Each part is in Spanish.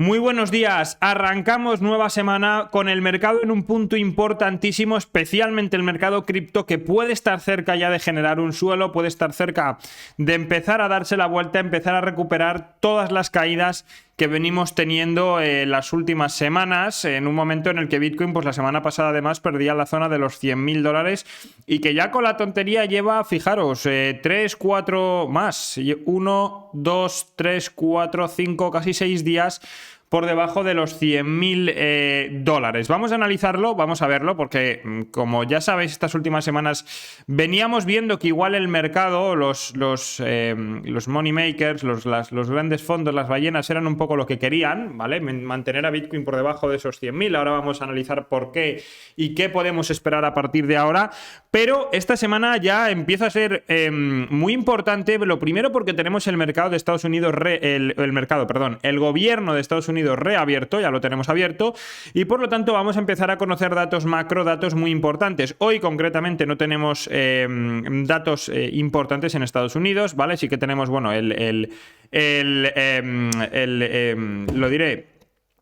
Muy buenos días, arrancamos nueva semana con el mercado en un punto importantísimo, especialmente el mercado cripto, que puede estar cerca ya de generar un suelo, puede estar cerca de empezar a darse la vuelta, empezar a recuperar todas las caídas que venimos teniendo las últimas semanas, en un momento en el que Bitcoin, pues la semana pasada además perdía la zona de los $100.000 y que ya con la tontería lleva, fijaros, 3, 4 más, 1, 2, 3, 4, 5, casi 6 días por debajo de los $100.000. Vamos a analizarlo, vamos a verlo, porque como ya sabéis, estas últimas semanas veníamos viendo que igual el mercado, los money makers, los grandes fondos, las ballenas, eran un poco lo que querían, ¿vale? Mantener a Bitcoin por debajo de esos 100.000. Ahora vamos a analizar por qué y qué podemos esperar a partir de ahora. Pero esta semana ya empieza a ser muy importante. Lo primero porque tenemos el mercado de Estados Unidos, el gobierno de Estados Unidos reabierto, ya lo tenemos abierto, y por lo tanto vamos a empezar a conocer datos macro, datos muy importantes. Hoy concretamente no tenemos datos importantes en Estados Unidos, ¿vale? Sí que tenemos, bueno, lo diré,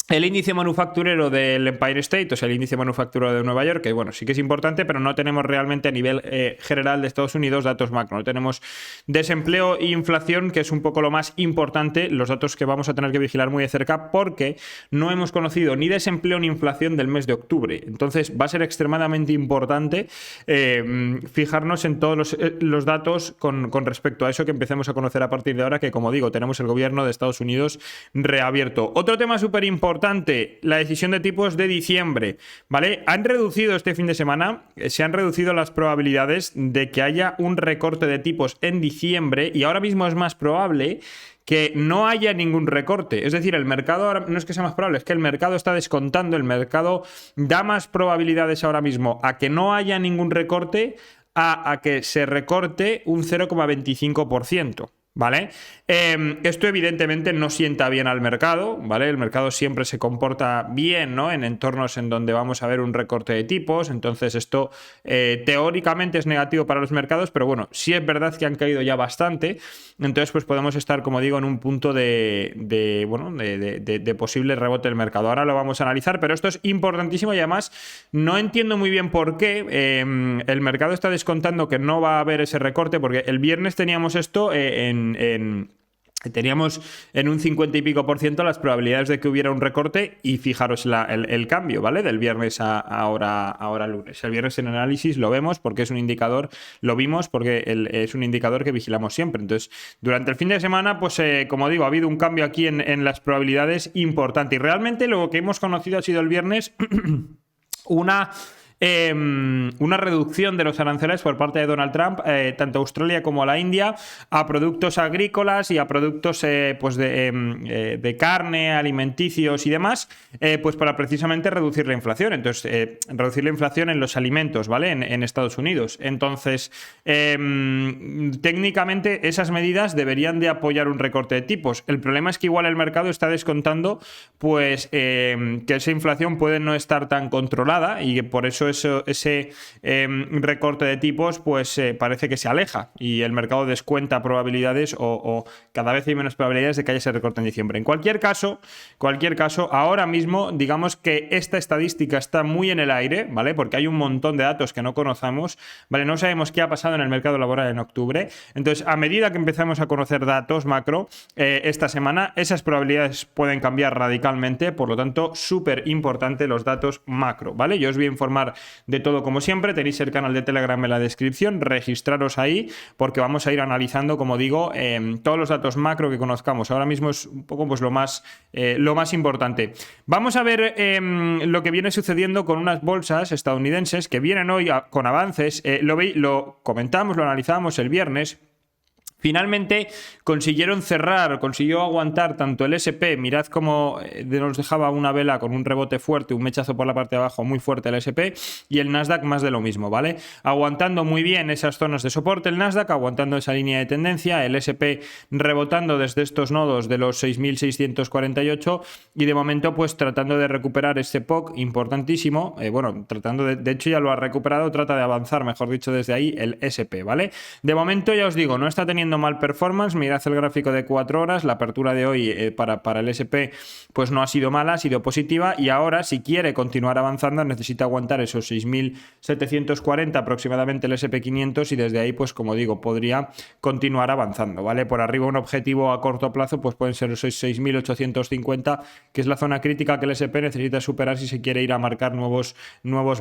el índice manufacturero del Empire State, o sea, el índice manufacturero de Nueva York, que bueno, sí que es importante, pero no tenemos realmente a nivel general de Estados Unidos datos macro. No tenemos desempleo e inflación, que es un poco lo más importante, los datos que vamos a tener que vigilar muy de cerca, porque no hemos conocido ni desempleo ni inflación del mes de octubre. Entonces va a ser extremadamente importante fijarnos en todos los datos con respecto a eso, que empecemos a conocer a partir de ahora, que como digo, tenemos el gobierno de Estados Unidos reabierto. Otro tema súper importante, la decisión de tipos de diciembre, ¿vale? Han reducido este fin de semana, se han reducido las probabilidades de que haya un recorte de tipos en diciembre, y ahora mismo es más probable que no haya ningún recorte. Es decir, el mercado ahora, no es que sea más probable, es que el mercado está descontando, el mercado da más probabilidades ahora mismo a que no haya ningún recorte a que se recorte un 0,25%. ¿Vale? Esto evidentemente no sienta bien al mercado, ¿vale? El mercado siempre se comporta bien, ¿no? En entornos en donde vamos a ver un recorte de tipos, entonces esto teóricamente es negativo para los mercados, pero bueno, sí es verdad que han caído ya bastante, entonces pues podemos estar, como digo, en un punto de posible rebote del mercado. Ahora lo vamos a analizar, pero esto es importantísimo y además no entiendo muy bien por qué el mercado está descontando que no va a haber ese recorte, porque el viernes teníamos esto teníamos en un 50 y pico % las probabilidades de que hubiera un recorte, y fijaros el cambio, ¿vale? Del viernes a ahora lunes. El viernes en análisis lo vemos porque es un indicador, lo vimos porque es un indicador que vigilamos siempre. Entonces, durante el fin de semana, pues como digo, ha habido un cambio aquí en las probabilidades importante, y realmente lo que hemos conocido ha sido el viernes una reducción de los aranceles por parte de Donald Trump, tanto a Australia como a la India, a productos agrícolas y a productos pues de carne, alimenticios y demás, pues para precisamente reducir la inflación. Entonces, reducir la inflación en los alimentos, ¿vale? En Estados Unidos. Entonces, técnicamente esas medidas deberían de apoyar un recorte de tipos. El problema es que igual el mercado está descontando pues que esa inflación puede no estar tan controlada, y que por eso ese recorte de tipos pues parece que se aleja, y el mercado descuenta probabilidades o cada vez hay menos probabilidades de que haya ese recorte en diciembre. En cualquier caso, ahora mismo digamos que esta estadística está muy en el aire, ¿vale? Porque hay un montón de datos que no conocemos, ¿vale? No sabemos qué ha pasado en el mercado laboral en octubre. Entonces, a medida que empezamos a conocer datos macro esta semana, esas probabilidades pueden cambiar radicalmente. Por lo tanto, súper importante los datos macro, ¿vale? Yo os voy a informar de todo como siempre. Tenéis el canal de Telegram en la descripción, registraros ahí porque vamos a ir analizando, como digo, todos los datos macro que conozcamos. Ahora mismo es un poco pues lo más importante. Vamos a ver lo que viene sucediendo con unas bolsas estadounidenses que vienen hoy con avances. Lo comentamos, lo analizamos el viernes. Finalmente consiguieron consiguió aguantar tanto el S&P, mirad cómo nos dejaba una vela con un rebote fuerte, un mechazo por la parte de abajo muy fuerte el S&P, y el Nasdaq más de lo mismo, ¿vale? Aguantando muy bien esas zonas de soporte el Nasdaq, aguantando esa línea de tendencia, el S&P rebotando desde estos nodos de los 6.648, y de momento pues tratando de recuperar este POC importantísimo, de hecho ya lo ha recuperado, trata de avanzar, mejor dicho, desde ahí el S&P, ¿vale? De momento ya os digo, no está teniendo teniendo mal performance. Mirad el gráfico de 4 horas, la apertura de hoy para el SP pues no ha sido mala, ha sido positiva, y ahora si quiere continuar avanzando necesita aguantar esos 6.740 aproximadamente el SP500, y desde ahí pues como digo podría continuar avanzando, ¿vale? Por arriba un objetivo a corto plazo pues pueden ser esos 6.850, que es la zona crítica que el SP necesita superar si se quiere ir a marcar nuevos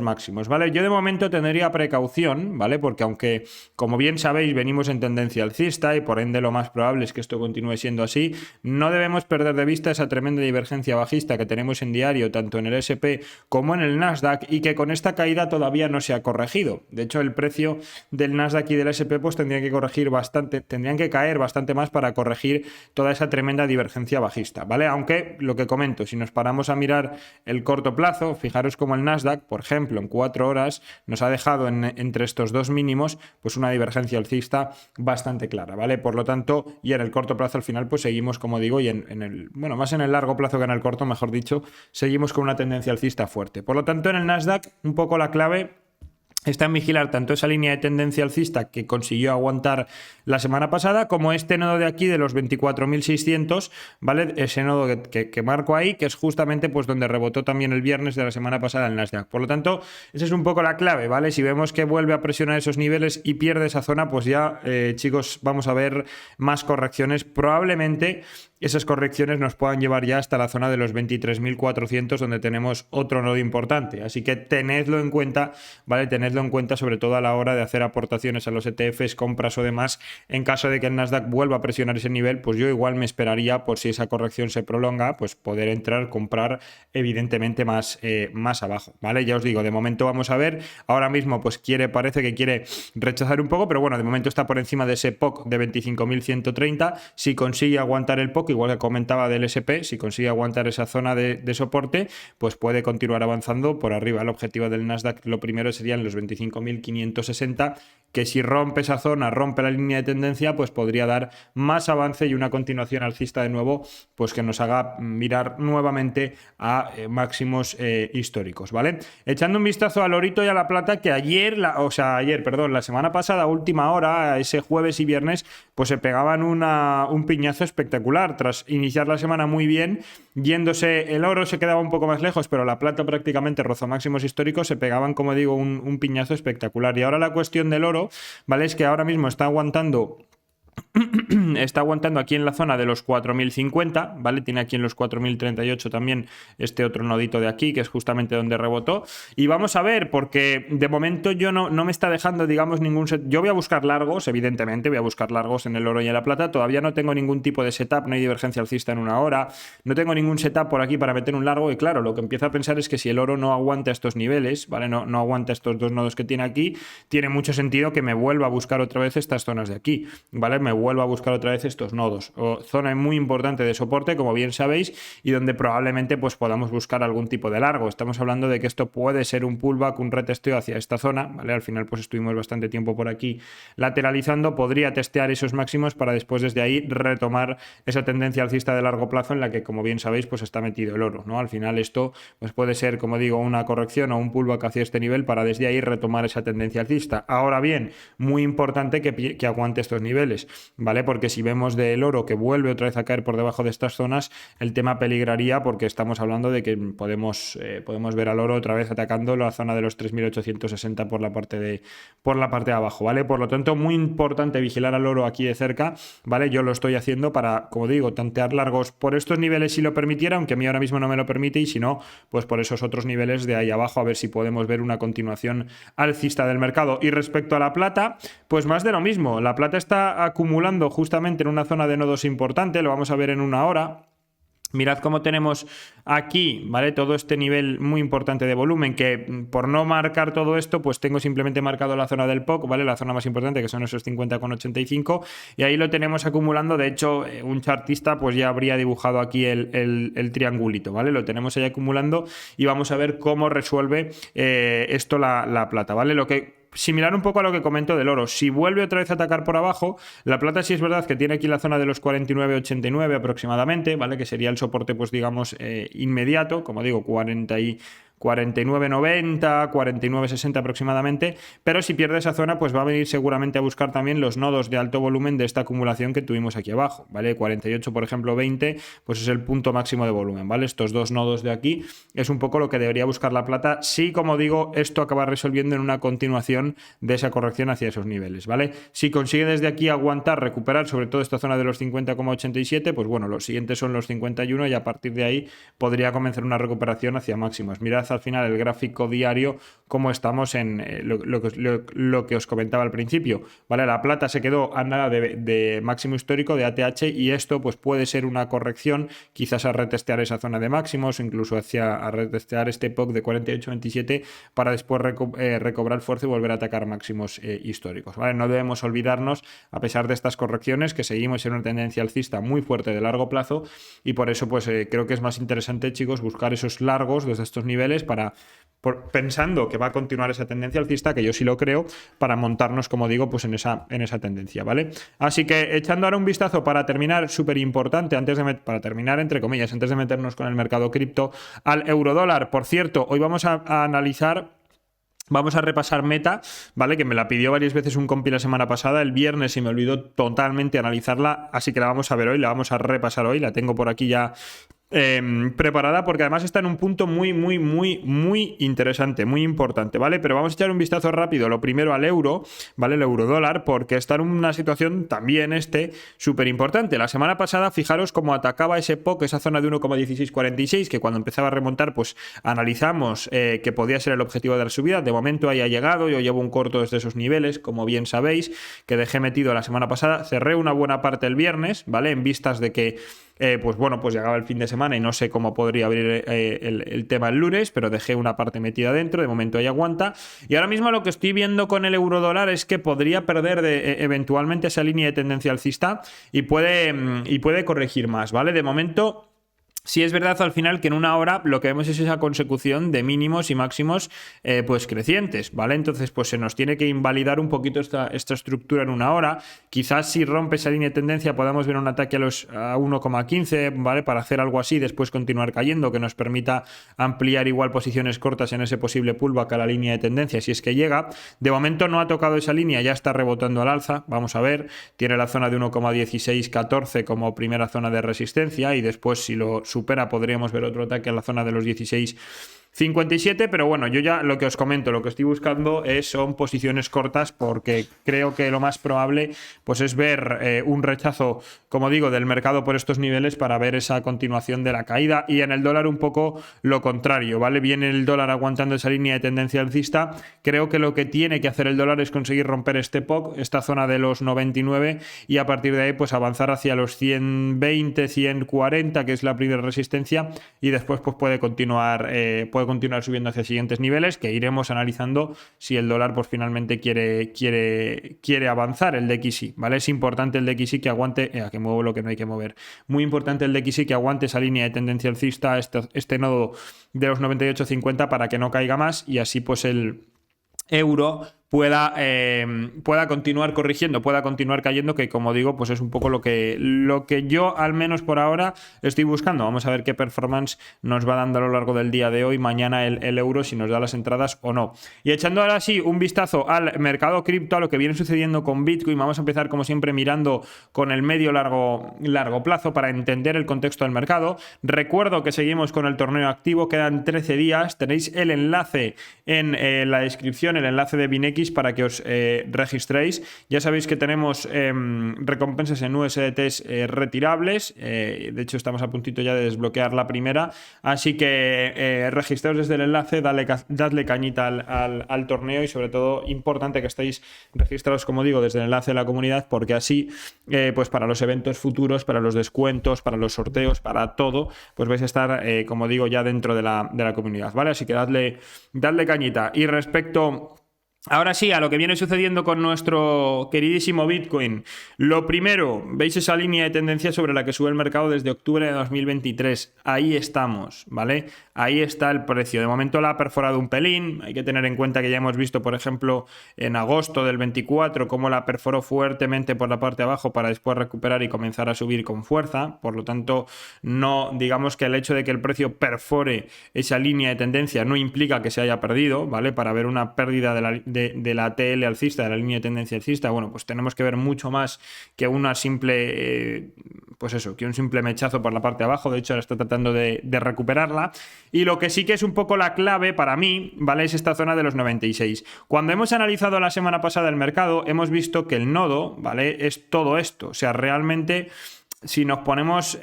máximos, ¿vale? Yo de momento tendría precaución, ¿vale? Porque aunque, como bien sabéis, venimos en tendencia alcista y por ende lo más probable es que esto continúe siendo así, no debemos perder de vista esa tremenda divergencia bajista que tenemos en diario tanto en el SP como en el Nasdaq, y que con esta caída todavía no se ha corregido. De hecho, el precio del Nasdaq y del SP pues tendrían que corregir bastante, tendrían que caer bastante más para corregir toda esa tremenda divergencia bajista, ¿vale? Aunque lo que comento, si nos paramos a mirar el corto plazo, fijaros como el Nasdaq, por ejemplo, en 4 horas nos ha dejado entre estos dos mínimos pues una divergencia alcista bastante clara, ¿vale? Por lo tanto, y en el corto plazo al final pues seguimos, como digo, y bueno, más en el largo plazo que en el corto, mejor dicho, seguimos con una tendencia alcista fuerte. Por lo tanto, en el Nasdaq un poco la clave está en vigilar tanto esa línea de tendencia alcista que consiguió aguantar la semana pasada, como este nodo de aquí de los 24.600, ¿vale? Ese nodo que marco ahí, que es justamente pues donde rebotó también el viernes de la semana pasada el Nasdaq. Por lo tanto, esa es un poco la clave, ¿vale? Si vemos que vuelve a presionar esos niveles y pierde esa zona, pues ya, chicos, vamos a ver más correcciones. Probablemente esas correcciones nos puedan llevar ya hasta la zona de los 23.400, donde tenemos otro nodo importante. Así que tenedlo en cuenta, ¿vale? Tenedlo en cuenta sobre todo a la hora de hacer aportaciones a los ETFs, compras o demás. En caso de que el Nasdaq vuelva a presionar ese nivel, pues yo igual me esperaría, por si esa corrección se prolonga, pues poder entrar, comprar evidentemente más abajo, ¿vale? Ya os digo, de momento vamos a ver. Ahora mismo pues parece que quiere rechazar un poco, pero bueno, de momento está por encima de ese POC de 25.130. Si consigue aguantar el POC, igual que comentaba del SP, si consigue aguantar esa zona de soporte, pues puede continuar avanzando por arriba. El objetivo del Nasdaq, lo primero serían los 25.560, que si rompe esa zona, rompe la línea de tendencia, pues podría dar más avance y una continuación alcista de nuevo, pues que nos haga mirar nuevamente a máximos históricos, ¿vale? Echando un vistazo al orito y a la plata, que la semana pasada, última hora, ese jueves y viernes, pues se pegaban un piñazo espectacular. Tras iniciar la semana muy bien, yéndose, el oro se quedaba un poco más lejos, pero la plata prácticamente rozó máximos históricos, se pegaban, como digo, un piñazo espectacular. Y ahora la cuestión del oro, ¿vale? Es que ahora mismo está aguantando aquí en la zona de los 4.050, ¿vale? Tiene aquí en los 4.038 también este otro nodito de aquí, que es justamente donde rebotó. Y vamos a ver, porque de momento yo no me está dejando, digamos, ningún set. Yo voy a buscar largos, evidentemente, voy a buscar largos en el oro y en la plata. Todavía no tengo ningún tipo de setup, no hay divergencia alcista en una hora, no tengo ningún setup por aquí para meter un largo. Y claro, lo que empiezo a pensar es que si el oro no aguanta estos niveles, ¿vale? No aguanta estos dos nodos que tiene aquí, tiene mucho sentido que me vuelva a buscar otra vez estas zonas de aquí, ¿vale? Me vuelvo a buscar otra vez estos nodos, zona muy importante de soporte, como bien sabéis, y donde probablemente pues podamos buscar algún tipo de largo. Estamos hablando de que esto puede ser un pullback, un retesteo hacia esta zona, ¿vale? Al final pues estuvimos bastante tiempo por aquí lateralizando, podría testear esos máximos para después desde ahí retomar esa tendencia alcista de largo plazo en la que, como bien sabéis, pues está metido el oro, ¿no? Al final esto pues puede ser, como digo, una corrección o un pullback hacia este nivel para desde ahí retomar esa tendencia alcista. Ahora bien, muy importante que aguante estos niveles, ¿vale? Porque si vemos del oro que vuelve otra vez a caer por debajo de estas zonas, el tema peligraría, porque estamos hablando de que podemos ver al oro otra vez atacando la zona de los 3.860 por la parte de abajo, ¿vale? Por lo tanto, muy importante vigilar al oro aquí de cerca, ¿vale? Yo lo estoy haciendo para, como digo, tantear largos por estos niveles si lo permitiera, aunque a mí ahora mismo no me lo permite, y si no, pues por esos otros niveles de ahí abajo, a ver si podemos ver una continuación alcista del mercado. Y respecto a la plata, pues más de lo mismo. La plata está acumulando justamente en una zona de nodos importante, lo vamos a ver en una hora. Mirad cómo tenemos aquí, ¿vale? Todo este nivel muy importante de volumen, que por no marcar todo esto, pues tengo simplemente marcado la zona del POC, ¿vale? La zona más importante, que son esos 50,85, y ahí lo tenemos acumulando. De hecho, un chartista pues ya habría dibujado aquí el triangulito, ¿vale? Lo tenemos ahí acumulando y vamos a ver cómo resuelve esto la plata, ¿vale? Similar un poco a lo que comento del oro. Si vuelve otra vez a atacar por abajo, la plata sí es verdad que tiene aquí la zona de los 49,89 aproximadamente, ¿vale? Que sería el soporte, pues digamos, inmediato, como digo, 49,90, 49,60 aproximadamente, pero si pierde esa zona, pues va a venir seguramente a buscar también los nodos de alto volumen de esta acumulación que tuvimos aquí abajo, ¿vale? 48, por ejemplo, 20, pues es el punto máximo de volumen, ¿vale? Estos dos nodos de aquí es un poco lo que debería buscar la plata si, como digo, esto acaba resolviendo en una continuación de esa corrección hacia esos niveles, ¿vale? Si consigue desde aquí aguantar, recuperar sobre todo esta zona de los 50,87, pues bueno, los siguientes son los 51 y a partir de ahí podría comenzar una recuperación hacia máximos. Mirad al final el gráfico diario cómo estamos en lo que os comentaba al principio, ¿vale? La plata se quedó a nada de máximo histórico de ATH y esto pues puede ser una corrección quizás a retestear esa zona de máximos, incluso a retestear este POC de 48,27 para después recobrar fuerza y volver a atacar máximos históricos, ¿vale? No debemos olvidarnos, a pesar de estas correcciones, que seguimos en una tendencia alcista muy fuerte de largo plazo y por eso pues creo que es más interesante, chicos, buscar esos largos desde estos niveles pensando que va a continuar esa tendencia alcista, que yo sí lo creo, para montarnos, como digo, pues en esa tendencia, ¿vale? Así que echando ahora un vistazo para terminar, súper importante, para terminar, entre comillas, antes de meternos con el mercado cripto, al eurodólar. Por cierto, hoy vamos a analizar... Vamos a repasar Meta, ¿vale? Que me la pidió varias veces un compi la semana pasada. El viernes se me olvidó totalmente analizarla, así que la vamos a ver hoy, la vamos a repasar hoy. La tengo por aquí ya preparada porque además está en un punto muy interesante, muy importante, ¿vale? Pero vamos a echar un vistazo rápido, lo primero al euro, ¿vale? El eurodólar, porque está en una situación también súper importante. La semana pasada, fijaros cómo atacaba ese POC, esa zona de 1,1646, que cuando empezaba a remontar, pues analizamos que podía ser el objetivo de la subida. De momento ahí ha llegado, yo llevo un corto desde esos niveles, como bien sabéis, que dejé metido la semana pasada. Cerré una buena parte el viernes, ¿vale? En vistas de que pues bueno, pues llegaba el fin de semana y no sé cómo podría abrir el tema el lunes, pero dejé una parte metida dentro, de momento ahí aguanta. Y ahora mismo lo que estoy viendo con el eurodólar es que podría perder eventualmente esa línea de tendencia alcista y puede corregir más, ¿vale? De momento... Sí es verdad al final que en una hora lo que vemos es esa consecución de mínimos y máximos pues crecientes, ¿vale? Entonces pues se nos tiene que invalidar un poquito esta estructura en una hora. Quizás si rompe esa línea de tendencia podamos ver un ataque a 1,15, ¿vale? Para hacer algo así, después continuar cayendo, que nos permita ampliar igual posiciones cortas en ese posible pullback a la línea de tendencia si es que llega. De momento no ha tocado esa línea, ya está rebotando al alza, vamos a ver. Tiene la zona de 1,1614 como primera zona de resistencia y después si lo supera podríamos ver otro ataque a la zona de los 16,57, pero bueno, yo ya lo que os comento, lo que estoy buscando son posiciones cortas porque creo que lo más probable pues es ver un rechazo, como digo, del mercado por estos niveles para ver esa continuación de la caída y en el dólar un poco lo contrario, ¿vale? Viene el dólar aguantando esa línea de tendencia alcista, creo que lo que tiene que hacer el dólar es conseguir romper este POC, esta zona de los 99 y a partir de ahí pues avanzar hacia los 120, 140, que es la primera resistencia y después pues puede continuar subiendo hacia siguientes niveles que iremos analizando si el dólar pues finalmente quiere avanzar el DXY, ¿vale? Es importante el DXY que aguante, que muevo lo que no hay que mover, muy importante el DXY que aguante esa línea de tendencia alcista, este nodo de los 98,50 para que no caiga más y así pues el euro pueda continuar corrigiendo, pueda continuar cayendo, que como digo, pues es un poco lo que yo al menos por ahora estoy buscando. Vamos a ver qué performance nos va dando a lo largo del día de hoy, mañana el euro, si nos da las entradas o no. Y echando ahora sí un vistazo al mercado cripto, a lo que viene sucediendo con Bitcoin, vamos a empezar como siempre mirando con el medio largo plazo para entender el contexto del mercado. Recuerdo que seguimos con el torneo activo, quedan 13 días, tenéis el enlace en la descripción, el enlace de Binex para que os registréis. Ya sabéis que tenemos recompensas en USDTs retirables, de hecho estamos a puntito ya de desbloquear la primera, así que registraos desde el enlace, dadle cañita al torneo y sobre todo importante que estéis registrados, como digo, desde el enlace de la comunidad, porque así pues para los eventos futuros, para los descuentos, para los sorteos, para todo, pues vais a estar, como digo, ya dentro de la comunidad, ¿vale? Así que dadle cañita. Y respecto Ahora sí, a lo que viene sucediendo con nuestro queridísimo Bitcoin. Lo primero, veis esa línea de tendencia sobre la que sube el mercado desde octubre de 2023. Ahí estamos, ¿vale? Ahí está el precio. De momento la ha perforado un pelín. Hay que tener en cuenta que ya hemos visto, por ejemplo, en agosto del 24, cómo la perforó fuertemente por la parte de abajo para después recuperar y comenzar a subir con fuerza. Por lo tanto, no digamos que el hecho de que el precio perfore esa línea de tendencia no implica que se haya perdido, ¿vale? Para ver una pérdida de la TL alcista, de la línea de tendencia alcista, bueno, pues tenemos que ver mucho más que una simple, pues eso, que un simple mechazo por la parte de abajo. De hecho, ahora está tratando de recuperarla. Y lo que sí que es un poco la clave para mí, ¿vale? Es esta zona de los 96. Cuando hemos analizado la semana pasada el mercado, hemos visto que el nodo, ¿vale? Es todo esto. O sea, realmente, si nos ponemos,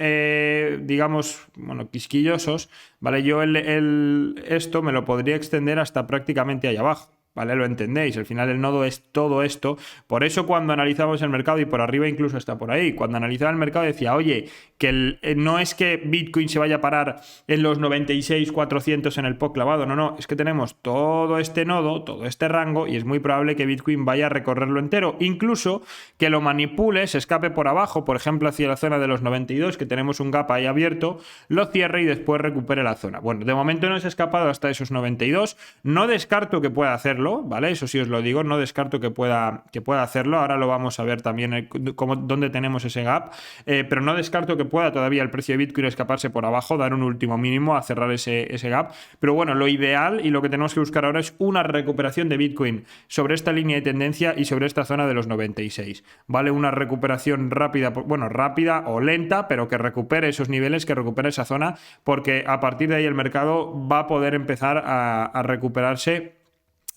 digamos, bueno, quisquillosos, ¿vale? Yo esto me lo podría extender hasta prácticamente ahí abajo. ¿Vale? Lo entendéis, al final el nodo es todo esto. Por eso cuando analizamos el mercado, y por arriba incluso está por ahí, cuando analizaba el mercado decía, oye, que no es que Bitcoin se vaya a parar en los 96.400 en el pot clavado, no, es que tenemos todo este nodo, todo este rango, y es muy probable que Bitcoin vaya a recorrerlo entero, incluso que lo manipule, se escape por abajo, por ejemplo hacia la zona de los 92, que tenemos un gap ahí abierto, lo cierre y después recupere la zona. Bueno, de momento no se ha escapado hasta esos 92, no descarto que pueda hacerlo, ¿vale? Eso sí os lo digo, no descarto que pueda hacerlo. Ahora lo vamos a ver también dónde tenemos ese gap, pero no descarto que pueda todavía el precio de Bitcoin escaparse por abajo, dar un último mínimo a cerrar ese gap. Pero bueno, lo ideal y lo que tenemos que buscar ahora es una recuperación de Bitcoin sobre esta línea de tendencia y sobre esta zona de los 96, ¿vale? Una recuperación rápida, bueno, rápida o lenta, pero que recupere esos niveles, que recupere esa zona, porque a partir de ahí el mercado va a poder empezar a recuperarse.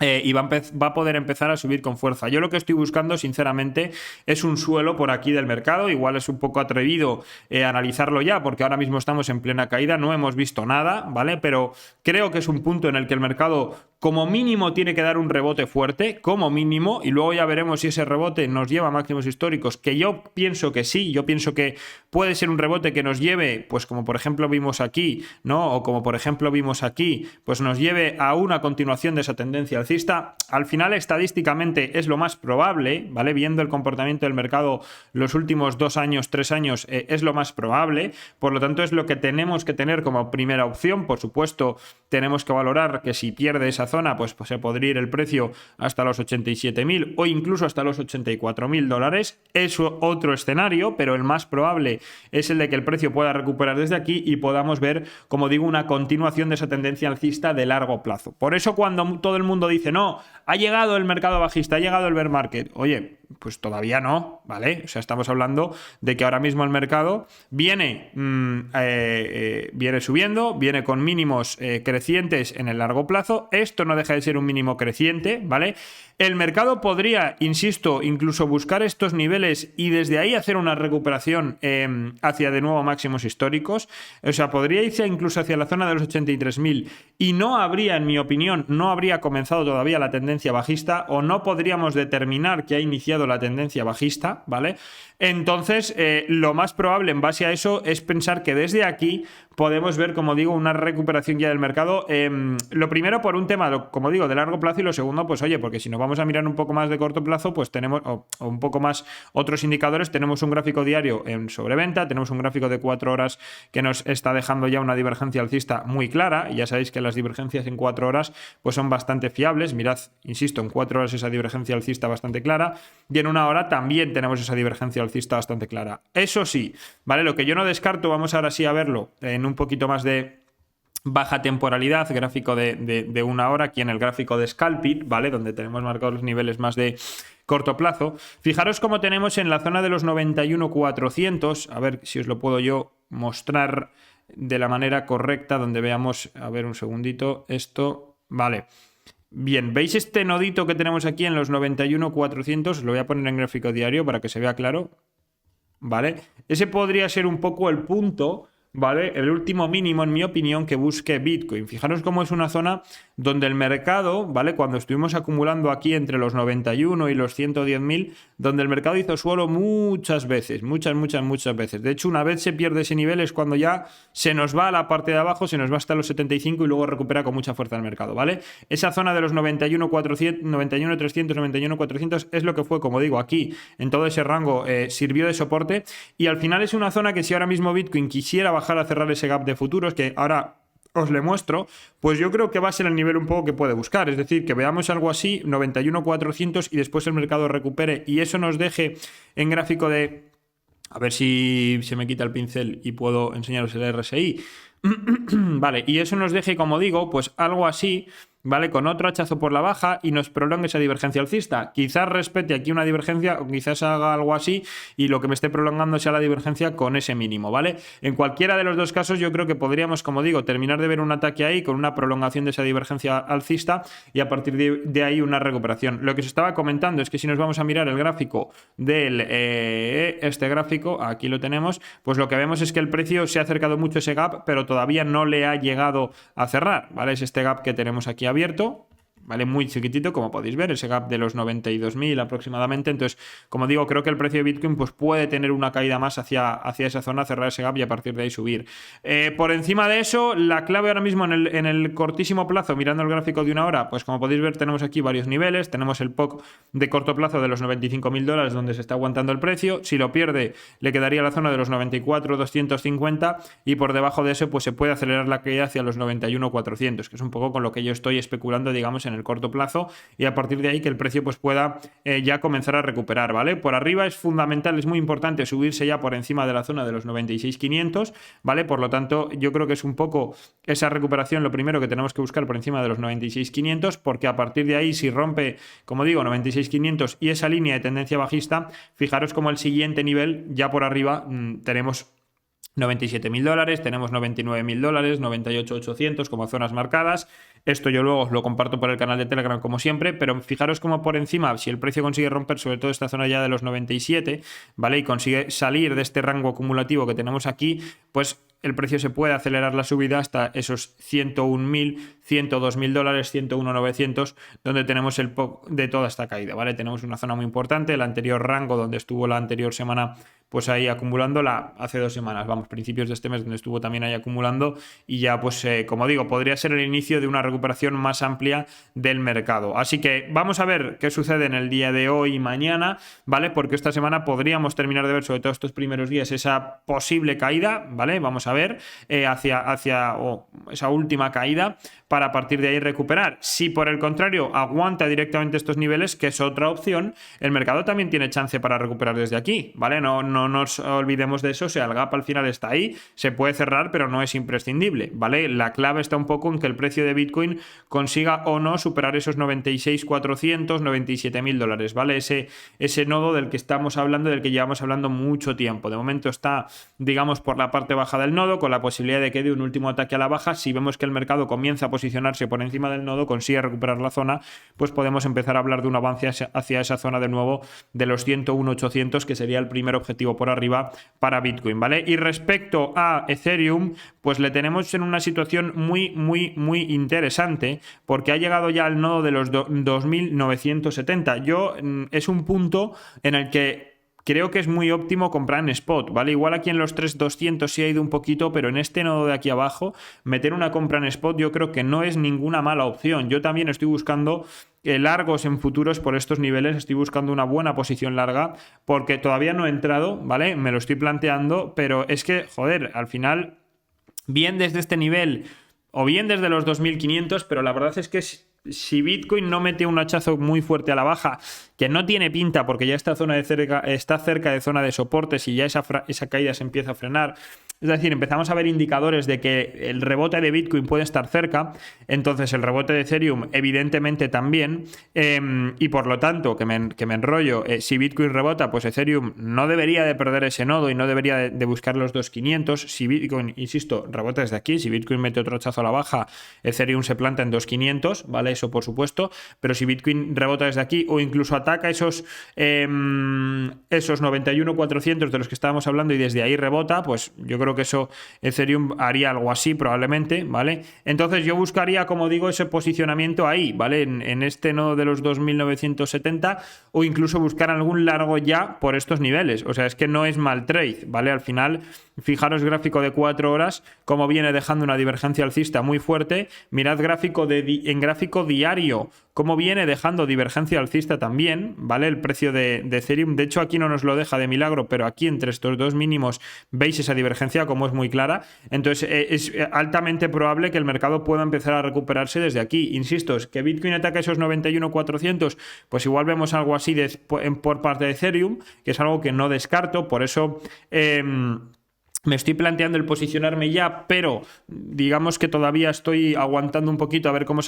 Y va a poder empezar a subir con fuerza. Yo lo que estoy buscando, sinceramente, es un suelo por aquí del mercado. Igual es un poco atrevido analizarlo ya, porque ahora mismo estamos en plena caída, no hemos visto nada, ¿vale? Pero creo que es un punto en el que el mercado, como mínimo, tiene que dar un rebote fuerte, como mínimo, y luego ya veremos si ese rebote nos lleva a máximos históricos, que yo pienso que sí, yo pienso que puede ser un rebote que nos lleve, pues como por ejemplo vimos aquí, ¿no? O como por ejemplo vimos aquí, pues nos lleve a una continuación de esa tendencia alcista. Al final, estadísticamente es lo más probable, ¿vale? Viendo el comportamiento del mercado los últimos 2 años, 3 años, es lo más probable. Por lo tanto, es lo que tenemos que tener como primera opción. Por supuesto, tenemos que valorar que si pierde esa zona, pues se podría ir el precio hasta los 87.000 o incluso hasta los 84.000 dólares. Es otro escenario, pero el más probable es el de que el precio pueda recuperar desde aquí y podamos ver, como digo, una continuación de esa tendencia alcista de largo plazo. Por eso cuando todo el mundo dice, no, ha llegado el mercado bajista, ha llegado el bear market, oye, pues todavía no, ¿vale? O sea, estamos hablando de que ahora mismo el mercado viene subiendo, viene con mínimos crecientes en el largo plazo. Esto no deja de ser un mínimo creciente, ¿vale? El mercado podría, insisto, incluso buscar estos niveles y desde ahí hacer una recuperación hacia de nuevo máximos históricos. O sea, podría irse incluso hacia la zona de los 83.000 y no habría, en mi opinión, no habría comenzado todavía la tendencia bajista, o no podríamos determinar que ha iniciado la tendencia bajista, ¿vale? Entonces, lo más probable en base a eso es pensar que desde aquí podemos ver, como digo, una recuperación ya del mercado. Lo primero por un tema, como digo, de largo plazo, y lo segundo, pues oye, porque si nos vamos a mirar un poco más de corto plazo, pues tenemos, o un poco más otros indicadores, tenemos un gráfico diario en sobreventa, tenemos un gráfico de 4 horas que nos está dejando ya una divergencia alcista muy clara, y ya sabéis que las divergencias en 4 horas pues son bastante fiables. Mirad, insisto, en 4 horas esa divergencia alcista bastante clara, y en 1 hora también tenemos esa divergencia alcista bastante clara. Eso sí, ¿vale? Lo que yo no descarto, vamos ahora sí a verlo en un poquito más de baja temporalidad, gráfico de 1 hora, aquí en el gráfico de Scalpit, ¿vale? Donde tenemos marcados los niveles más de corto plazo. Fijaros cómo tenemos en la zona de los 91.400, a ver si os lo puedo yo mostrar de la manera correcta, donde veamos, a ver un segundito, esto, vale. Bien, ¿veis este nodito que tenemos aquí en los 91.400? Lo voy a poner en gráfico diario para que se vea claro, ¿vale? Ese podría ser un poco el punto, ¿vale? El último mínimo, en mi opinión, que busque Bitcoin. Fijaros cómo es una zona donde el mercado, ¿vale? Cuando estuvimos acumulando aquí entre los 91 y los 110.000, donde el mercado hizo suelo muchas veces, muchas veces. De hecho, una vez se pierde ese nivel es cuando ya se nos va a la parte de abajo, se nos va hasta los 75 y luego recupera con mucha fuerza el mercado, ¿vale? Esa zona de los 91.400, 91.300, 91.400 es lo que fue, como digo, aquí, en todo ese rango, sirvió de soporte, y al final es una zona que si ahora mismo Bitcoin quisiera bajar a cerrar ese gap de futuros, que ahora os le muestro, pues yo creo que va a ser el nivel un poco que puede buscar, es decir, que veamos algo así, 91.400 y después el mercado recupere y eso nos deje en gráfico de... A ver si se me quita el pincel y puedo enseñaros el RSI. Vale, y eso nos deje, como digo, pues algo así, ¿vale? Con otro hachazo por la baja y nos prolongue esa divergencia alcista. Quizás respete aquí una divergencia o quizás haga algo así y lo que me esté prolongando sea la divergencia con ese mínimo, ¿vale? En cualquiera de los dos casos yo creo que podríamos, como digo, terminar de ver un ataque ahí con una prolongación de esa divergencia alcista y a partir de ahí una recuperación. Lo que os estaba comentando es que si nos vamos a mirar el gráfico del este gráfico, aquí lo tenemos, pues lo que vemos es que el precio se ha acercado mucho a ese gap, pero todavía no le ha llegado a cerrar, ¿vale? Es este gap que tenemos aquí abierto, ¿vale? Muy chiquitito, como podéis ver, ese gap de los 92.000 aproximadamente. Entonces, como digo, creo que el precio de Bitcoin pues, puede tener una caída más hacia esa zona, cerrar ese gap y a partir de ahí subir. Por encima de eso, la clave ahora mismo en el cortísimo plazo, mirando el gráfico de una hora, pues como podéis ver tenemos aquí varios niveles. Tenemos el POC de corto plazo de los $95.000 donde se está aguantando el precio. Si lo pierde, le quedaría la zona de los 94.250 y por debajo de eso pues se puede acelerar la caída hacia los 91.400, que es un poco con lo que yo estoy especulando, digamos, en el corto plazo y a partir de ahí que el precio pues pueda ya comenzar a recuperar, ¿vale? Por arriba es fundamental, es muy importante subirse ya por encima de la zona de los 96.500, ¿vale? Por lo tanto, yo creo que es un poco esa recuperación lo primero que tenemos que buscar por encima de los 96.500 porque a partir de ahí si rompe, como digo, 96.500 y esa línea de tendencia bajista, fijaros como el siguiente nivel ya por arriba tenemos $97.000, tenemos $99.000, 98.800 como zonas marcadas. Esto yo luego os lo comparto por el canal de Telegram como siempre, pero fijaros como por encima, si el precio consigue romper sobre todo esta zona ya de los 97, ¿vale? Y consigue salir de este rango acumulativo que tenemos aquí, pues el precio se puede acelerar la subida hasta esos $101.000, $102.000, $101.900, donde tenemos el POC de toda esta caída, ¿vale? Tenemos una zona muy importante, el anterior rango donde estuvo la anterior semana, pues ahí acumulándola hace 2 semanas, vamos, principios de este mes donde estuvo también ahí acumulando y ya pues como digo, podría ser el inicio de una recuperación más amplia del mercado. Así que vamos a ver qué sucede en el día de hoy y mañana, ¿vale? Porque esta semana podríamos terminar de ver sobre todo estos primeros días esa posible caída, ¿vale? Vamos a ver hacia esa última caída para a partir de ahí recuperar. Si por el contrario aguanta directamente estos niveles, que es otra opción, el mercado también tiene chance para recuperar desde aquí, ¿vale? No nos olvidemos de eso, o sea, el gap al final está ahí, se puede cerrar, pero no es imprescindible, ¿vale? La clave está un poco en que el precio de Bitcoin consiga o no superar esos 96.400, $97.000, ¿vale? Ese nodo del que estamos hablando, del que llevamos hablando mucho tiempo. De momento está, digamos, por la parte baja del nodo, con la posibilidad de que dé un último ataque a la baja. Si vemos que el mercado comienza a posicionarse por encima del nodo, consigue recuperar la zona, pues podemos empezar a hablar de un avance hacia esa zona de nuevo de los 101.800, que sería el primer objetivo por arriba para Bitcoin, ¿vale? Y respecto a Ethereum, pues le tenemos en una situación muy interesante, porque ha llegado ya al nodo de los 2.970. Es un punto en el que creo que es muy óptimo comprar en spot, ¿vale? Igual aquí en los 3.200 sí ha ido un poquito, pero en este nodo de aquí abajo, meter una compra en spot yo creo que no es ninguna mala opción. Yo también estoy buscando largos en futuros por estos niveles, estoy buscando una buena posición larga, porque todavía no he entrado, ¿vale? Me lo estoy planteando, pero es que, joder, al final, bien desde este nivel o bien desde los 2.500, pero la verdad es que si Bitcoin no mete un hachazo muy fuerte a la baja, que no tiene pinta porque ya esta zona está cerca de zona de soportes y ya esa caída se empieza a frenar, es decir, empezamos a ver indicadores de que el rebote de Bitcoin puede estar cerca, entonces el rebote de Ethereum evidentemente también, y por lo tanto, que me enrollo, si Bitcoin rebota, pues Ethereum no debería de perder ese nodo y no debería de buscar los 2.500. Si Bitcoin, insisto, rebota desde aquí, si Bitcoin mete otro hachazo a la baja, Ethereum se planta en 2.500, ¿vale? Eso por supuesto, pero si Bitcoin rebota desde aquí o incluso ataca esos 91.400 de los que estábamos hablando y desde ahí rebota, pues yo creo creo que eso Ethereum haría algo así probablemente, ¿vale? Entonces yo buscaría, como digo, ese posicionamiento ahí, ¿vale? En este nodo de los 2.970 o incluso buscar algún largo ya por estos niveles. O sea, es que no es mal trade, ¿vale? Al final, fijaros gráfico de 4 horas, cómo viene dejando una divergencia alcista muy fuerte. Mirad gráfico en gráfico diario, cómo viene dejando divergencia alcista también, ¿vale? El precio de Ethereum, de hecho aquí no nos lo deja de milagro, pero aquí entre estos dos mínimos veis esa divergencia como es muy clara. Entonces es altamente probable que el mercado pueda empezar a recuperarse desde aquí. Insisto, es que Bitcoin ataca esos 91.400, pues igual vemos algo así por parte de Ethereum, que es algo que no descarto, por eso... me estoy planteando el posicionarme ya, pero digamos que todavía estoy aguantando un poquito a ver cómo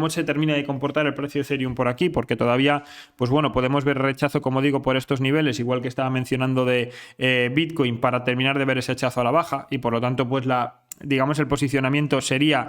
se termina de comportar el precio de Ethereum por aquí, porque todavía, pues bueno, podemos ver rechazo, como digo, por estos niveles, igual que estaba mencionando de Bitcoin, para terminar de ver ese rechazo a la baja, y por lo tanto, pues digamos, el posicionamiento sería...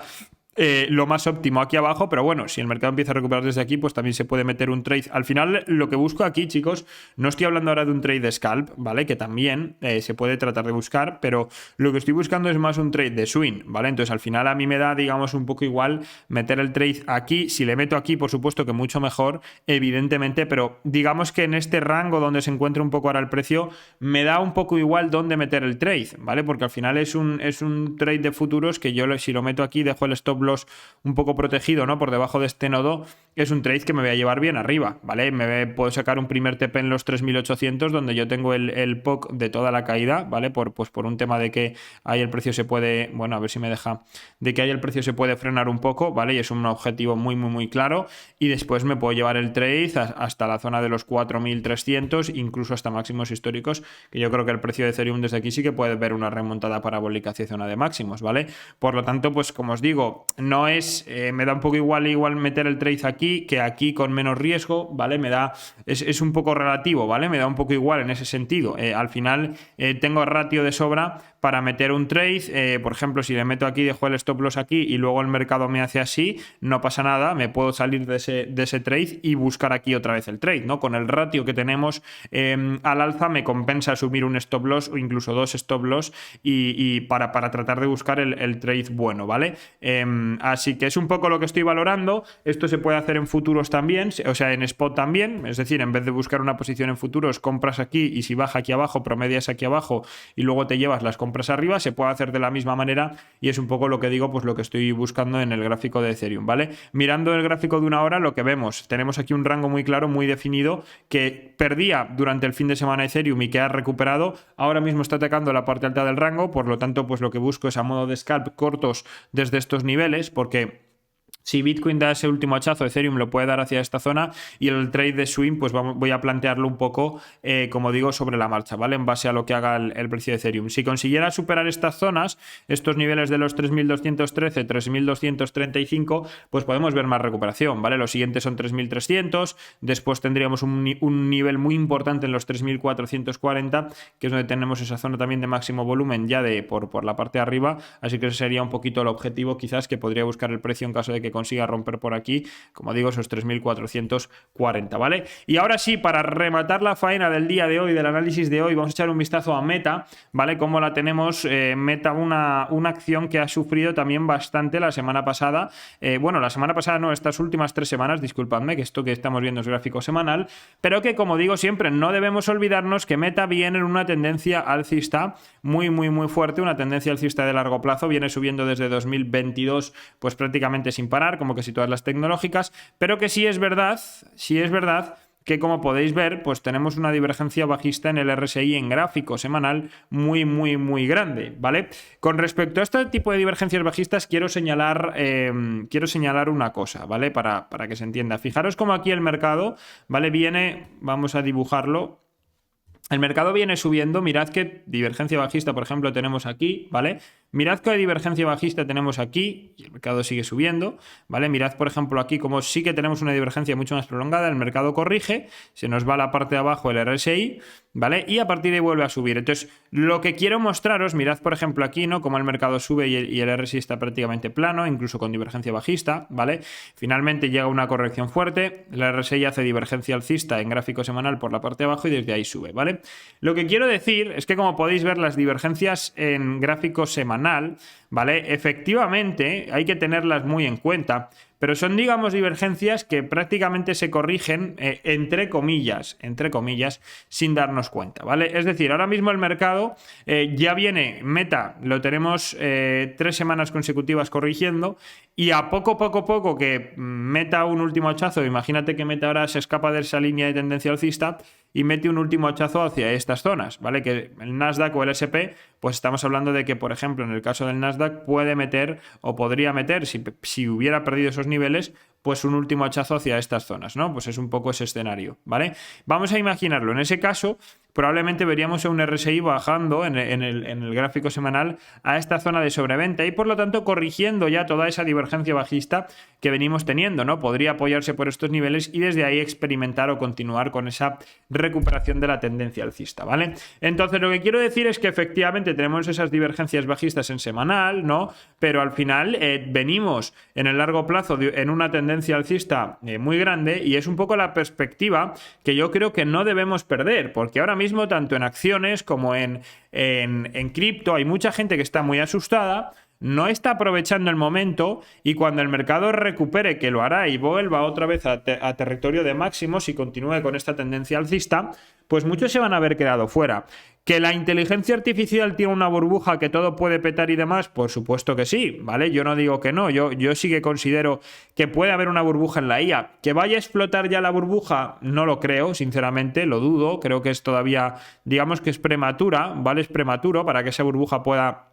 lo más óptimo aquí abajo, pero bueno, si el mercado empieza a recuperar desde aquí, pues también se puede meter un trade. Al final, lo que busco aquí, chicos, no estoy hablando ahora de un trade de scalp, ¿vale? Que también se puede tratar de buscar, pero lo que estoy buscando es más un trade de swing, ¿vale? Entonces, al final a mí me da, digamos, un poco igual meter el trade aquí. Si le meto aquí, por supuesto que mucho mejor, evidentemente, pero digamos que en este rango donde se encuentra un poco ahora el precio, me da un poco igual dónde meter el trade, ¿vale? Porque al final es un trade de futuros que yo, si lo meto aquí, dejo el stop loss un poco protegido, ¿no? Por debajo de este nodo, es un trade que me voy a llevar bien arriba, ¿vale? Puedo sacar un primer TP en los 3.800, donde yo tengo el POC de toda la caída, ¿vale? Por un tema de que ahí el precio se puede, bueno, a ver si me deja, de que ahí el precio se puede frenar un poco, ¿vale? Y es un objetivo muy, muy, muy claro. Y después me puedo llevar el trade hasta la zona de los 4.300, incluso hasta máximos históricos, que yo creo que el precio de Ethereum desde aquí sí que puede ver una remontada parabólica hacia zona de máximos, ¿vale? Por lo tanto, pues como os digo, no es, me da un poco igual meter el trade aquí que aquí con menos riesgo, ¿vale? Es un poco relativo, ¿vale? Me da un poco igual en ese sentido. Al final tengo ratio de sobra para meter un trade, por ejemplo, si le meto aquí, dejo el stop loss aquí y luego el mercado me hace así, no pasa nada, me puedo salir de ese trade y buscar aquí otra vez el trade, ¿no? Con el ratio que tenemos al alza me compensa asumir un stop loss o incluso dos stop loss y para tratar de buscar el trade bueno, ¿vale? Así que es un poco lo que estoy valorando. Esto se puede hacer en futuros también, o sea, en spot también, es decir, en vez de buscar una posición en futuros, compras aquí y si baja aquí abajo, promedias aquí abajo y luego te llevas las compras arriba, se puede hacer de la misma manera y es un poco lo que digo, pues lo que estoy buscando en el gráfico de Ethereum, ¿vale? Mirando el gráfico de una hora, lo que vemos, tenemos aquí un rango muy claro, muy definido, que perdía durante el fin de semana Ethereum y que ha recuperado, ahora mismo está atacando la parte alta del rango, por lo tanto, pues lo que busco es a modo de scalp cortos desde estos niveles, porque si Bitcoin da ese último hachazo, Ethereum lo puede dar hacia esta zona y el trade de swing, pues voy a plantearlo un poco, como digo, sobre la marcha, ¿vale? En base a lo que haga el precio de Ethereum. Si consiguiera superar estas zonas, estos niveles de los 3.213, 3.235, pues podemos ver más recuperación, ¿vale? Los siguientes son 3.300, después tendríamos un nivel muy importante en los 3.440, que es donde tenemos esa zona también de máximo volumen ya por la parte de arriba, así que ese sería un poquito el objetivo quizás que podría buscar el precio en caso de que consiga romper por aquí, como digo, esos 3.440, ¿vale? Y ahora sí, para rematar la faena del día de hoy, del análisis de hoy, vamos a echar un vistazo a Meta, ¿vale? Cómo la tenemos. Meta, una acción que ha sufrido también bastante la semana pasada. Bueno, la semana pasada no, estas últimas 3 semanas, disculpadme, que esto que estamos viendo es gráfico semanal, pero que, como digo siempre, no debemos olvidarnos que Meta viene en una tendencia alcista muy, muy, muy fuerte, una tendencia alcista de largo plazo, viene subiendo desde 2022, pues prácticamente sin parar, como casi todas las tecnológicas, pero que sí es verdad que, como podéis ver, pues tenemos una divergencia bajista en el RSI en gráfico semanal muy, muy, muy grande, ¿vale? Con respecto a este tipo de divergencias bajistas, quiero señalar una cosa, ¿vale? Para que se entienda. Fijaros cómo aquí el mercado, ¿vale? Vamos a dibujarlo. El mercado viene subiendo, mirad qué divergencia bajista, por ejemplo, tenemos aquí, ¿vale? Mirad qué divergencia bajista tenemos aquí y el mercado sigue subiendo, ¿vale? Mirad, por ejemplo, aquí como sí que tenemos una divergencia mucho más prolongada, el mercado corrige, se nos va a la parte de abajo el RSI, ¿vale? Y a partir de ahí vuelve a subir. Entonces, lo que quiero mostraros, mirad, por ejemplo, aquí, ¿no? Como el mercado sube y el RSI está prácticamente plano, incluso con divergencia bajista, ¿vale? Finalmente llega una corrección fuerte, el RSI hace divergencia alcista en gráfico semanal por la parte de abajo y desde ahí sube, ¿vale? Lo que quiero decir es que, como podéis ver, las divergencias en gráfico semanal, ¿vale? Efectivamente, hay que tenerlas muy en cuenta, pero son, digamos, divergencias que prácticamente se corrigen entre comillas, sin darnos cuenta, ¿vale? Es decir, ahora mismo el mercado ya viene, Meta, lo tenemos 3 semanas consecutivas corrigiendo y a poco que meta un último hachazo, imagínate que Meta ahora se escapa de esa línea de tendencia alcista y mete un último hachazo hacia estas zonas, ¿vale? Que el Nasdaq o el S&P, pues estamos hablando de que, por ejemplo, en el caso del Nasdaq puede meter o podría meter, si hubiera perdido esos niveles, pues un último hachazo hacia estas zonas, ¿no? Pues es un poco ese escenario, ¿vale? Vamos a imaginarlo. En ese caso, probablemente veríamos a un RSI bajando en el gráfico semanal a esta zona de sobreventa y, por lo tanto, corrigiendo ya toda esa divergencia bajista que venimos teniendo, ¿no? Podría apoyarse por estos niveles y desde ahí experimentar o continuar con esa recuperación de la tendencia alcista, ¿vale? Entonces, lo que quiero decir es que efectivamente tenemos esas divergencias bajistas en semanal, ¿no? Pero al final venimos en el largo plazo en una tendencia alcista muy grande y es un poco la perspectiva que yo creo que no debemos perder, porque ahora mismo tanto en acciones como en cripto hay mucha gente que está muy asustada, no está aprovechando el momento y cuando el mercado recupere, que lo hará y vuelva otra vez a territorio de máximos y continúe con esta tendencia alcista, pues muchos se van a haber quedado fuera. ¿Que la inteligencia artificial tiene una burbuja que todo puede petar y demás? Por supuesto que sí, ¿vale? Yo no digo que no, yo sí que considero que puede haber una burbuja en la IA. ¿Que vaya a explotar ya la burbuja? No lo creo, sinceramente, lo dudo. Creo que es todavía, digamos que es prematura, ¿vale? Es prematuro para que esa burbuja pueda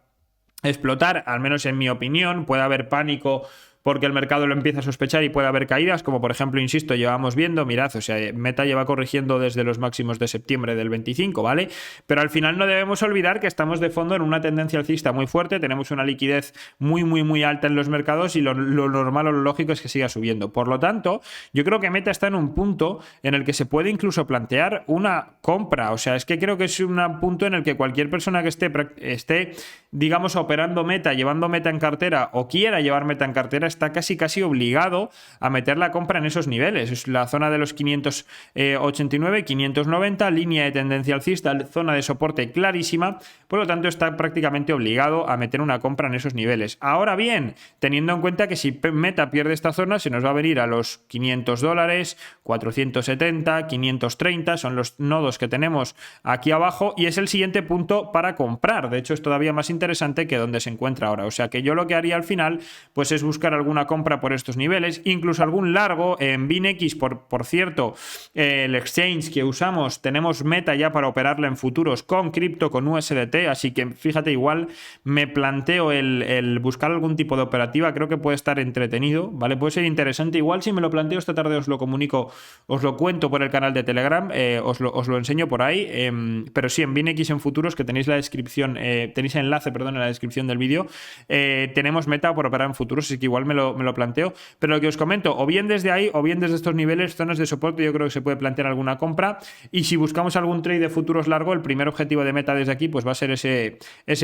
explotar, al menos en mi opinión. Puede haber pánico porque el mercado lo empieza a sospechar y puede haber caídas, como por ejemplo, insisto, llevamos viendo, mirad, o sea, Meta lleva corrigiendo desde los máximos de septiembre del 25, ¿vale? Pero al final no debemos olvidar que estamos de fondo en una tendencia alcista muy fuerte, tenemos una liquidez muy alta en los mercados y lo normal o lo lógico es que siga subiendo. Por lo tanto, yo creo que Meta está en un punto en el que se puede incluso plantear una compra, o sea, es que creo que es un punto en el que cualquier persona que esté digamos, operando Meta, llevando Meta en cartera o quiera llevar Meta en cartera, está casi obligado a meter la compra en esos niveles. Es la zona de los 589, 590, línea de tendencia alcista, zona de soporte clarísima, por lo tanto está prácticamente obligado a meter una compra en esos niveles. Ahora bien, teniendo en cuenta que si Meta pierde esta zona, se nos va a venir a los $500, 470, 530, son los nodos que tenemos aquí abajo y es el siguiente punto para comprar. De hecho, es todavía más interesante que donde se encuentra ahora. O sea que yo lo que haría al final, pues es buscar alguna compra por estos niveles, incluso algún largo en BinX, por cierto, el exchange que usamos, tenemos Meta ya para operarla en futuros con cripto, con USDT, así que fíjate, igual me planteo el buscar algún tipo de operativa, creo que puede estar entretenido, ¿vale? Puede ser interesante, igual si me lo planteo esta tarde os lo comunico, os lo cuento por el canal de Telegram, os lo enseño por ahí, pero sí, en BinX en futuros, que tenéis la descripción, tenéis el enlace, perdón, en la descripción del vídeo, tenemos Meta por operar en futuros, así que igual me lo planteo, pero lo que os comento, o bien desde ahí o bien desde estos niveles, zonas de soporte, yo creo que se puede plantear alguna compra y si buscamos algún trade de futuros largo, el primer objetivo de Meta desde aquí pues va a ser ese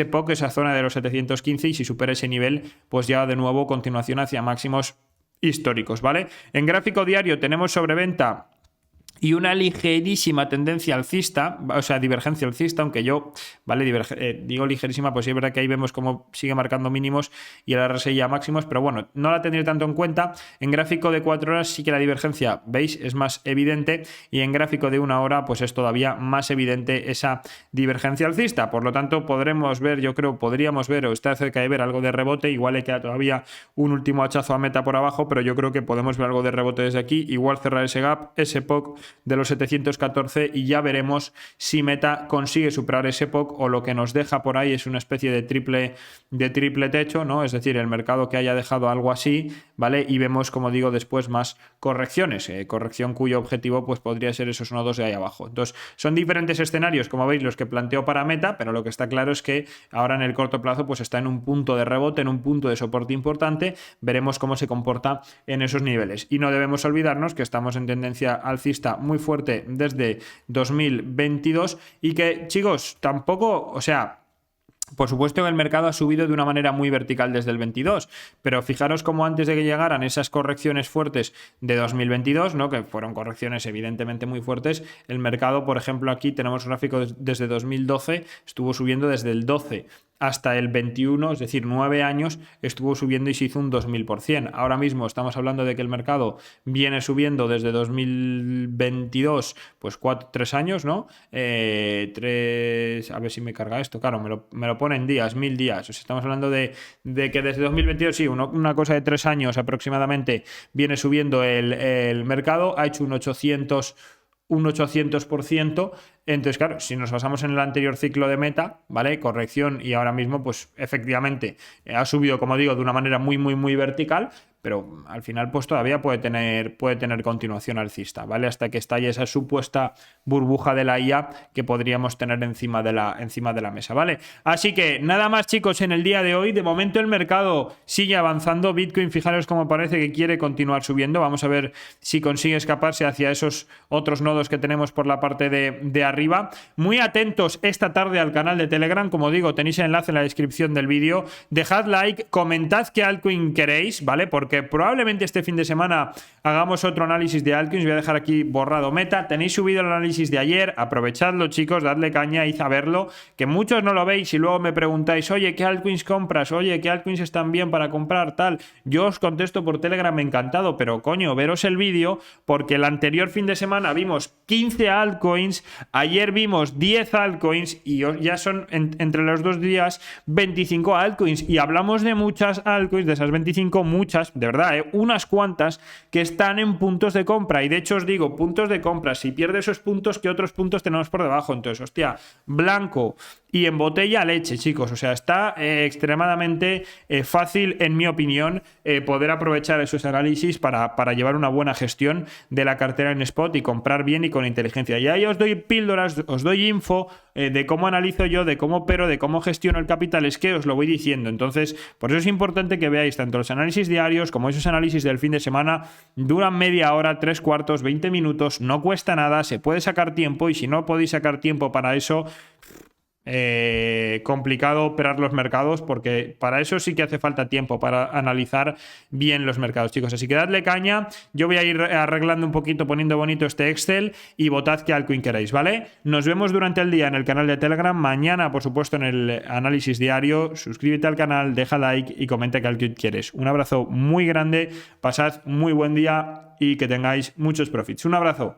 POC, esa zona de los 715 y si supera ese nivel pues ya de nuevo continuación hacia máximos históricos, ¿vale? En gráfico diario tenemos sobreventa y una ligerísima tendencia alcista, o sea, divergencia alcista, aunque yo, ¿vale? Digo ligerísima, pues sí es verdad que ahí vemos cómo sigue marcando mínimos y el RSI ya máximos, pero bueno, no la tendré tanto en cuenta. En gráfico de 4 horas sí que la divergencia, ¿veis? Es más evidente y en gráfico de 1 hora pues es todavía más evidente esa divergencia alcista. Por lo tanto, podríamos ver o está cerca de ver algo de rebote, igual le queda todavía un último hachazo a Meta por abajo, pero yo creo que podemos ver algo de rebote desde aquí, igual cerrar ese gap, ese POC de los 714 y ya veremos si Meta consigue superar ese POC o lo que nos deja por ahí es una especie de triple techo, ¿no? Es decir, el mercado que haya dejado algo así, ¿vale? Y vemos, como digo, después más correcciones, corrección cuyo objetivo pues podría ser esos nodos de ahí abajo. Entonces, son diferentes escenarios, como veis, los que planteo para Meta, pero lo que está claro es que ahora en el corto plazo pues está en un punto de rebote, en un punto de soporte importante. Veremos cómo se comporta en esos niveles. Y no debemos olvidarnos que estamos en tendencia alcista muy fuerte desde 2022 y que, chicos, tampoco, o sea, por supuesto que el mercado ha subido de una manera muy vertical desde el 22, pero fijaros cómo antes de que llegaran esas correcciones fuertes de 2022, ¿no? Que fueron correcciones evidentemente muy fuertes, el mercado, por ejemplo, aquí tenemos un gráfico desde 2012, estuvo subiendo desde el 12 hasta el 21, es decir, 9 años, estuvo subiendo y se hizo un 2000%. Ahora mismo estamos hablando de que el mercado viene subiendo desde 2022, pues 3 años, ¿no? A ver si me carga esto, claro, me lo pone en días, 1000 días. O sea, estamos hablando de que desde 2022, sí, una cosa de 3 años aproximadamente viene subiendo el mercado, ha hecho un 800%. Entonces, claro, si nos basamos en el anterior ciclo de Meta, ¿vale? Corrección y ahora mismo, pues efectivamente ha subido, como digo, de una manera muy, muy, muy vertical, pero al final pues todavía puede tener continuación alcista, ¿vale? Hasta que estalle esa supuesta burbuja de la IA que podríamos tener encima de la mesa, ¿vale? Así que nada más, chicos, en el día de hoy. De momento el mercado sigue avanzando. Bitcoin, fijaros cómo parece que quiere continuar subiendo. Vamos a ver si consigue escaparse hacia esos otros nodos que tenemos por la parte de arriba. Muy atentos esta tarde al canal de Telegram. Como digo, tenéis el enlace en la descripción del vídeo. Dejad like, comentad qué altcoin queréis, ¿vale? Porque probablemente este fin de semana hagamos otro análisis de altcoins. Voy a dejar aquí borrado Meta. Tenéis subido el análisis de ayer. Aprovechadlo, chicos, dadle caña, id a verlo, que muchos no lo veis y luego me preguntáis, oye, ¿qué altcoins compras? Oye, ¿qué altcoins están bien para comprar? Tal. Yo os contesto por Telegram encantado, pero coño, veros el vídeo, porque el anterior fin de semana vimos 15 altcoins, ayer vimos 10 altcoins y ya son entre los 2 días 25 altcoins y hablamos de muchas altcoins, de esas 25, muchas, de verdad, unas cuantas que están en puntos de compra. Y de hecho os digo, puntos de compra, si pierde esos puntos, ¿qué otros puntos tenemos por debajo? Entonces, hostia, blanco y en botella leche, chicos. O sea, está extremadamente fácil, en mi opinión, poder aprovechar esos análisis para llevar una buena gestión de la cartera en spot y comprar bien y con inteligencia. Y ahí os doy píldoras, os doy info de cómo analizo yo, de cómo opero, de cómo gestiono el capital. Es que os lo voy diciendo. Entonces, por eso es importante que veáis tanto los análisis diarios como esos análisis del fin de semana. Duran media hora, 3/4, 20 minutos. No cuesta nada, se puede sacar tiempo y si no podéis sacar tiempo para eso, complicado operar los mercados, porque para eso sí que hace falta tiempo para analizar bien los mercados, chicos. Así que dadle caña. Yo voy a ir arreglando un poquito, poniendo bonito este Excel y votad qué altcoin queréis, ¿vale? Nos vemos durante el día en el canal de Telegram. Mañana, por supuesto, en el análisis diario. Suscríbete al canal, deja like y comenta qué altcoin quieres. Un abrazo muy grande, pasad muy buen día y que tengáis muchos profits. Un abrazo.